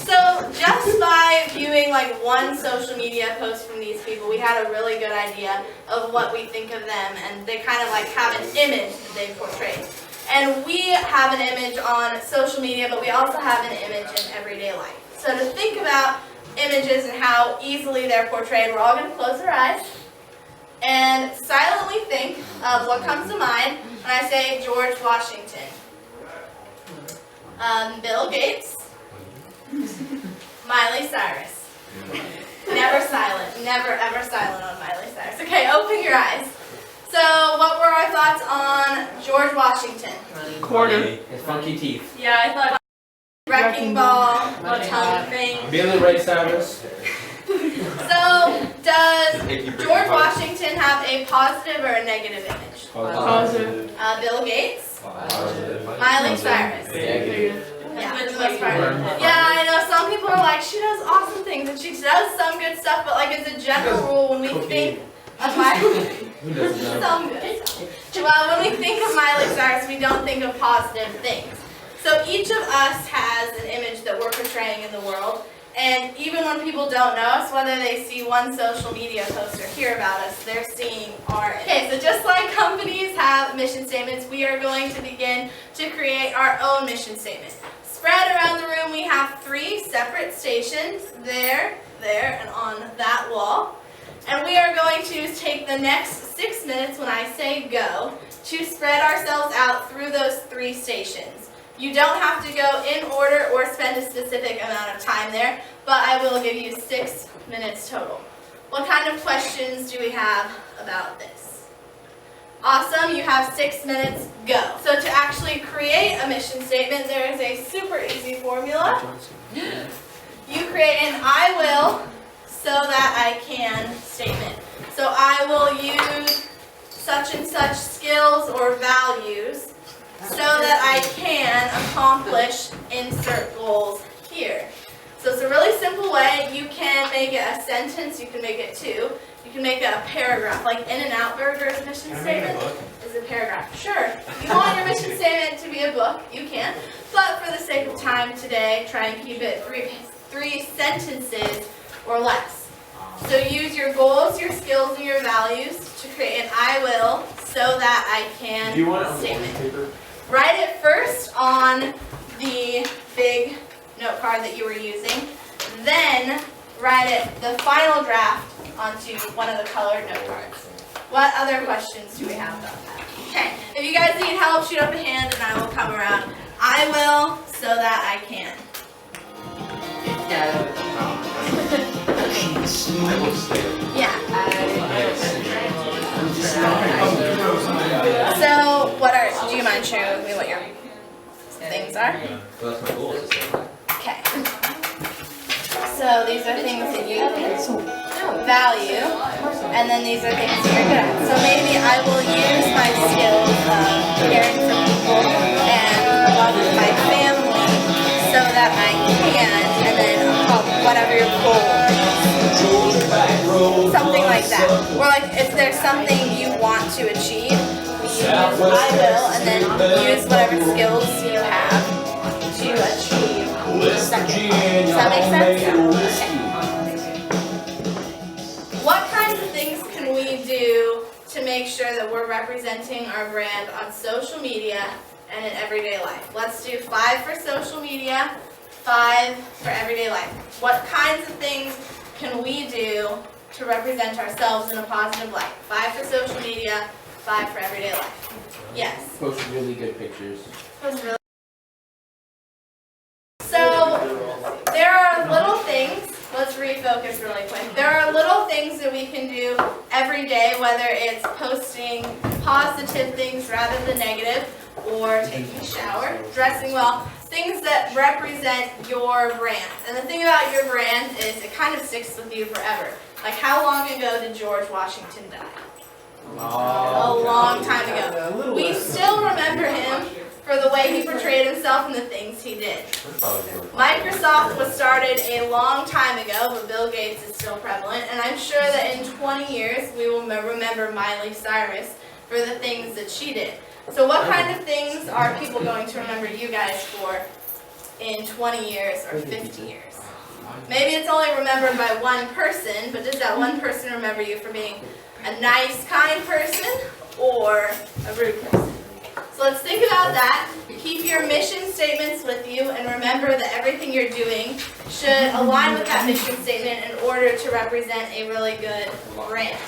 So just by viewing like one social media post from these people, we had a really good idea of what we think of them, and they kind of like have an image that they portray. And we have an image on social media, but we also have an image in everyday life. So to think about images and how easily they're portrayed, we're all going to close our eyes and silently think of what comes to mind when I say George Washington. Bill Gates, Miley Cyrus. Never silent, never ever silent on Miley Cyrus. Okay, open your eyes. So, what were our thoughts on George Washington? Quarter. His funky teeth. Yeah, I thought wrecking ball, tongue thing. Billy Ray Cyrus. So, does George Washington have a positive or a negative image? Positive. Bill Gates? Positive. Miley Cyrus? Negative. Yeah, for the most part. Yeah, I know some people are like, she does awesome things and she does some good stuff, but like as a general rule, when we think of Miley, some good stuff. Well, when we think of Miley Cyrus, we don't think of positive things. So each of us has an image that we're portraying in the world. And even when people don't know us, whether they see one social media post or hear about us, they're seeing our image. Okay, so just like companies have mission statements, we are going to begin to create our own mission statement. Spread around the room, we have 3 separate stations, there, and on that wall. And we are going to take the next 6 minutes when I say go to spread ourselves out through those 3 stations. You don't have to go in order or spend a specific amount of time there, but I will give you 6 minutes total. What kind of questions do we have about this? Awesome, you have 6 minutes, go. So to actually create a mission statement, there is a super easy formula. You create an I will so that I can statement. So I will use such and such skills or values so that I can accomplish insert goals here. So it's a really simple way. You can make it a sentence, you can make it 2, you can make it a paragraph. Like In-N-Out Burger's mission statement is a paragraph. Sure, if you want your mission statement to be a book, you can. But for the sake of time today, try and keep it 3 sentences or less. So use your goals, your skills, and your values to create an I will so that I can statement. Write it first on the big note card that you were using, then write it, the final draft, onto one of the colored note cards. What other questions do we have about that? Okay, if you guys need help, shoot up a hand and I will come around. I will so that I can. I will stay. Yeah. So, do you mind sharing with me what your things are? Well, that's my goal. Okay. So these are things that you value, and then these are things that you're good at. So maybe I will use my skills of caring for people and loving my family so that I can, and then whatever your goal is. Something like that. Or like if there's something you want to achieve, use I will, and then use whatever skills you have to achieve the second part. Does that make sense? Okay. What kinds of things can we do to make sure that we're representing our brand on social media and in everyday life? Let's do 5 for social media, 5 for everyday life. What kinds of things can we do to represent ourselves in a positive light? 5 for social media, 5 for everyday life. Yes? Post really good pictures. So, there are little things, let's refocus really quick. There are little things that we can do every day, whether it's posting positive things rather than negative, or taking a shower, dressing well, things that represent your brand. And the thing about your brand is it kind of sticks with you forever. Like how long ago did George Washington die? A long time ago. We still remember him for the way he portrayed himself and the things he did. Microsoft was started a long time ago, but Bill Gates is still prevalent, and I'm sure that in 20 years we will remember Miley Cyrus for the things that she did. So what kind of things are people going to remember you guys for in 20 years or 50 years? Maybe it's only remembered by one person, but does that one person remember you for being a nice, kind person or a rude person? So let's think about that. Keep your mission statements with you and remember that everything you're doing should align with that mission statement in order to represent a really good brand.